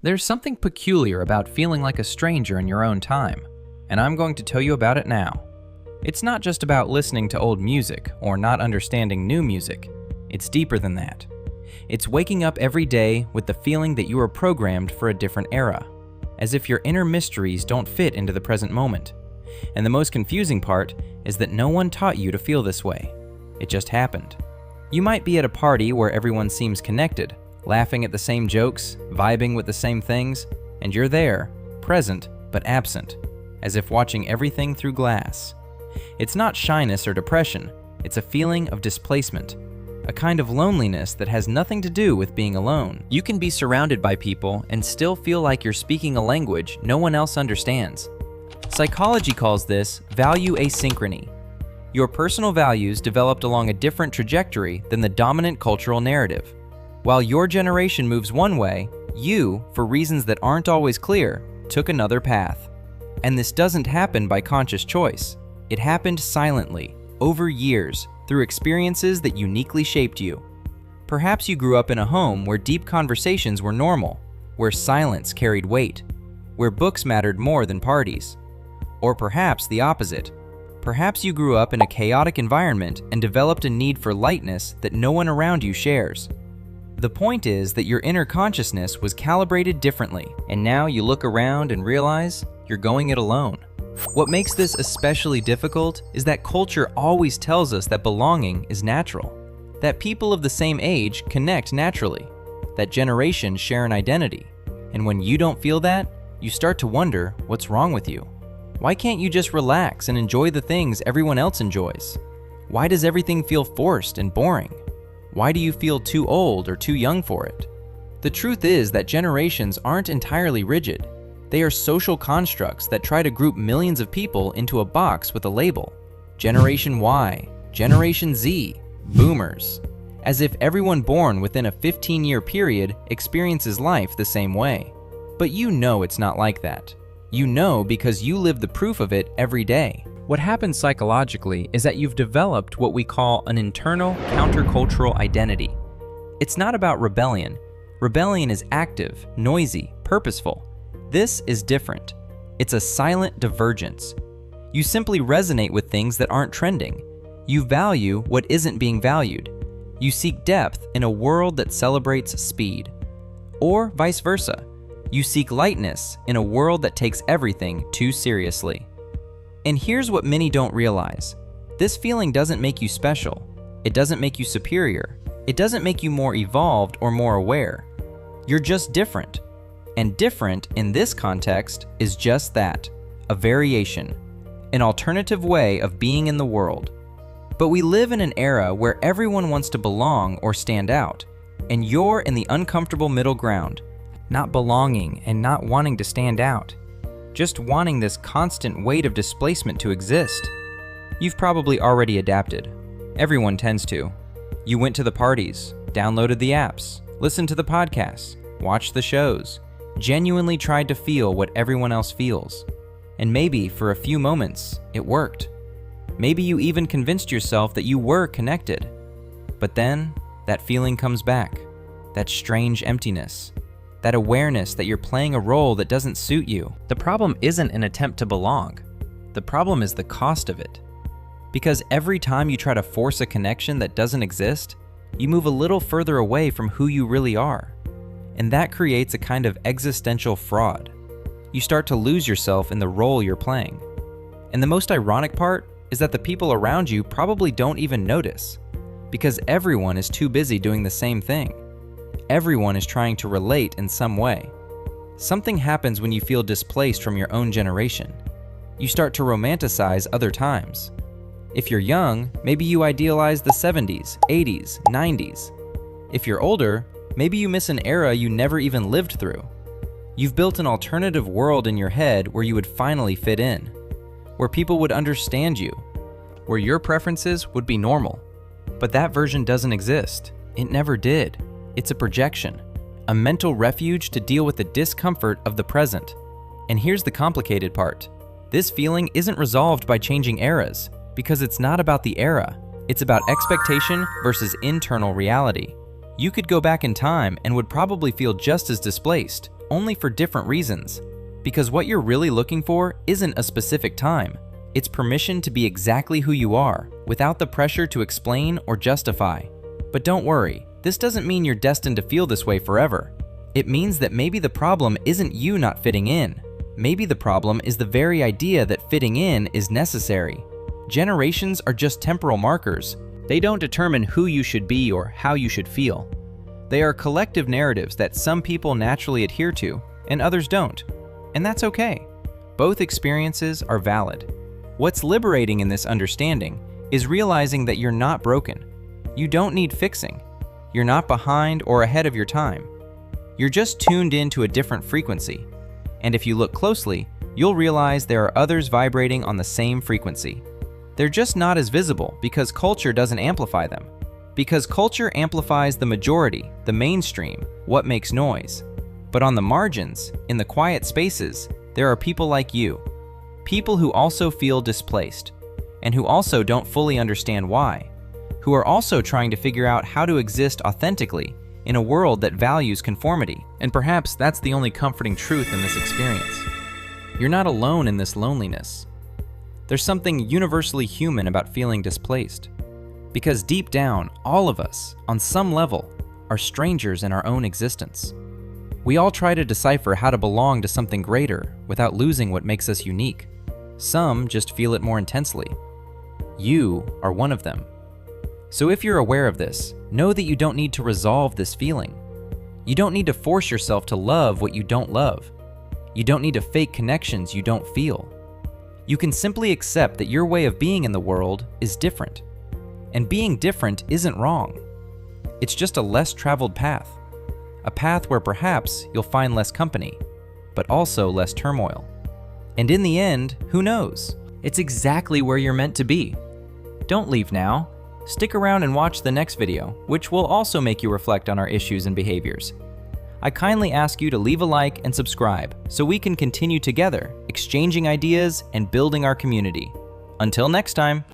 There's something peculiar about feeling like a stranger in your own time, and I'm going to tell you about it now. It's not just about listening to old music or not understanding new music. It's deeper than that. It's waking up every day with the feeling that you are programmed for a different era, as if your inner mysteries don't fit into the present moment. And the most confusing part is that no one taught you to feel this way. It just happened. You might be at a party where everyone seems connected, laughing at the same jokes, vibing with the same things, and you're there, present but absent, as if watching everything through glass. It's not shyness or depression, it's a feeling of displacement, a kind of loneliness that has nothing to do with being alone. You can be surrounded by people and still feel like you're speaking a language no one else understands. Psychology calls this value asynchrony. Your personal values developed along a different trajectory than the dominant cultural narrative. While your generation moves one way, you, for reasons that aren't always clear, took another path. And this doesn't happen by conscious choice. It happened silently, over years, through experiences that uniquely shaped you. Perhaps you grew up in a home where deep conversations were normal, where silence carried weight, where books mattered more than parties. Or perhaps the opposite. Perhaps you grew up in a chaotic environment and developed a need for lightness that no one around you shares. The point is that your inner consciousness was calibrated differently, and now you look around and realize you're going it alone. What makes this especially difficult is that culture always tells us that belonging is natural, that people of the same age connect naturally, that generations share an identity, and when you don't feel that, you start to wonder what's wrong with you. Why can't you just relax and enjoy the things everyone else enjoys? Why does everything feel forced and boring? Why do you feel too old or too young for it? The truth is that generations aren't entirely rigid. They are social constructs that try to group millions of people into a box with a label. Generation Y, Generation Z, Boomers. As if everyone born within a 15-year period experiences life the same way. But you know it's not like that. You know because you live the proof of it every day. What happens psychologically is that you've developed what we call an internal countercultural identity. It's not about rebellion. Rebellion is active, noisy, purposeful. This is different. It's a silent divergence. You simply resonate with things that aren't trending. You value what isn't being valued. You seek depth in a world that celebrates speed. Or vice versa. You seek lightness in a world that takes everything too seriously. And here's what many don't realize. This feeling doesn't make you special. It doesn't make you superior. It doesn't make you more evolved or more aware. You're just different. And different in this context is just that, a variation, an alternative way of being in the world. But we live in an era where everyone wants to belong or stand out, and you're in the uncomfortable middle ground, not belonging and not wanting to stand out. Just wanting this constant weight of displacement to exist. You've probably already adapted. Everyone tends to. You went to the parties, downloaded the apps, listened to the podcasts, watched the shows, genuinely tried to feel what everyone else feels. And maybe for a few moments, it worked. Maybe you even convinced yourself that you were connected. But then, that feeling comes back. That strange emptiness. That awareness that you're playing a role that doesn't suit you. The problem isn't an attempt to belong. The problem is the cost of it. Because every time you try to force a connection that doesn't exist, you move a little further away from who you really are. And that creates a kind of existential fraud. You start to lose yourself in the role you're playing. And the most ironic part is that the people around you probably don't even notice, because everyone is too busy doing the same thing. Everyone is trying to relate in some way. Something happens when you feel displaced from your own generation. You start to romanticize other times. If you're young, maybe you idealize the 70s, 80s, 90s. If you're older, maybe you miss an era you never even lived through. You've built an alternative world in your head where you would finally fit in, where people would understand you, where your preferences would be normal. But that version doesn't exist. It never did. It's a projection, a mental refuge to deal with the discomfort of the present. And here's the complicated part. This feeling isn't resolved by changing eras, because it's not about the era. It's about expectation versus internal reality. You could go back in time and would probably feel just as displaced, only for different reasons. Because what you're really looking for isn't a specific time. It's permission to be exactly who you are, without the pressure to explain or justify. But don't worry, this doesn't mean you're destined to feel this way forever. It means that maybe the problem isn't you not fitting in. Maybe the problem is the very idea that fitting in is necessary. Generations are just temporal markers. They don't determine who you should be or how you should feel. They are collective narratives that some people naturally adhere to and others don't. And that's okay. Both experiences are valid. What's liberating in this understanding is realizing that you're not broken. You don't need fixing. You're not behind or ahead of your time. You're just tuned into a different frequency. And if you look closely, you'll realize there are others vibrating on the same frequency. They're just not as visible because culture doesn't amplify them. Because culture amplifies the majority, the mainstream, what makes noise. But on the margins, in the quiet spaces, there are people like you. People who also feel displaced, and who also don't fully understand why. Who are also trying to figure out how to exist authentically in a world that values conformity. And perhaps that's the only comforting truth in this experience. You're not alone in this loneliness. There's something universally human about feeling displaced. Because deep down, all of us, on some level, are strangers in our own existence. We all try to decipher how to belong to something greater without losing what makes us unique. Some just feel it more intensely. You are one of them. So if you're aware of this, know that you don't need to resolve this feeling. You don't need to force yourself to love what you don't love. You don't need to fake connections you don't feel. You can simply accept that your way of being in the world is different. And being different isn't wrong. It's just a less traveled path. A path where perhaps you'll find less company, but also less turmoil. And in the end, who knows? It's exactly where you're meant to be. Don't leave now. Stick around and watch the next video, which will also make you reflect on our issues and behaviors. I kindly ask you to leave a like and subscribe so we can continue together, exchanging ideas and building our community. Until next time.